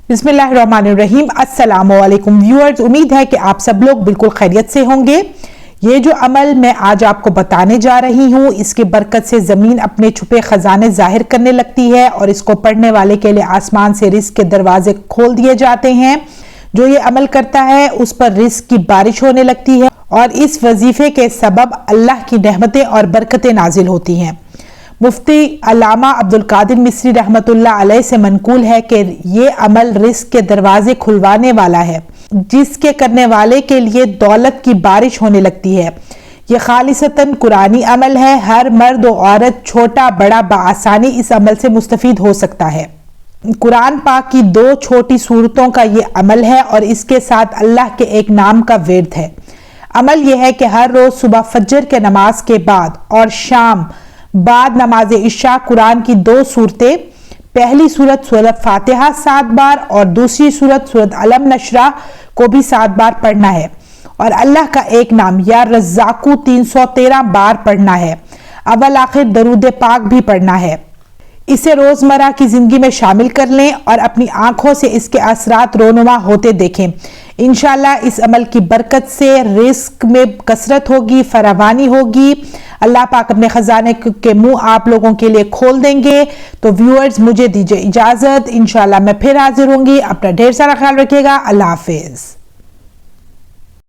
बिस्मिल्लाहिर्रहमानिर्रहीम। अस्सलाम वालेकुम व्यूअर्स, उम्मीद है कि आप सब लोग बिल्कुल खैरियत से होंगे। ये जो अमल मैं आज आपको बताने जा रही हूँ, इसकी बरकत से ज़मीन अपने छुपे खजाने जाहिर करने लगती है और इसको पढ़ने वाले के लिए आसमान से रिस्क के दरवाजे खोल दिए जाते हैं। जो ये अमल करता है उस पर रिस्क की बारिश होने लगती है और इस वजीफे के सबब अल्लाह की रहमतें और बरकतें नाजिल होती हैं। मुफ्ती अल्लामा अब्दुल कादिर मिस्री रहमतुल्लाह अलैह से मनकूल है कि ये अमल रिस्क के दरवाजे खुलवाने वाला है, जिसके करने वाले के लिए दौलत की बारिश होने लगती है। ये खालिसतन कुरानी अमल है। हर मर्द और औरत, छोटा बड़ा, बआसानी इस अमल से मुस्तफीद हो सकता है। कुरान पाक की 2 छोटी सूरतों का ये अमल है और इसके साथ अल्लाह के एक नाम का विर्द है। अमल यह है कि हर रोज सुबह फजर के नमाज के बाद और शाम बाद नमाज इशा कुरान की 2 सूरतें, पहली सूरत सूरत फातिहा 7 बार और दूसरी सूरत सूरत अलम नशरा को भी 7 बार पढ़ना है और अल्लाह का एक नाम या रज़्ज़ाक़ू 313 बार पढ़ना है। अव्वल आखिर दरूद पाक भी पढ़ना है। इसे रोजमर्रा की जिंदगी में शामिल कर लें और अपनी आंखों से इसके असरात रोनुमा होते देखें। इंशाल्लाह इस अमल की बरकत से रिस्क में कसरत होगी, फरावानी होगी। अल्लाह पाक अपने खजाने के मुंह आप लोगों के लिए खोल देंगे। तो व्यूअर्स, मुझे दीजिए इजाजत। इंशाल्लाह मैं फिर हाजिर होंगी। अपना ढेर सारा ख्याल रखिएगा। अल्लाह हाफिज।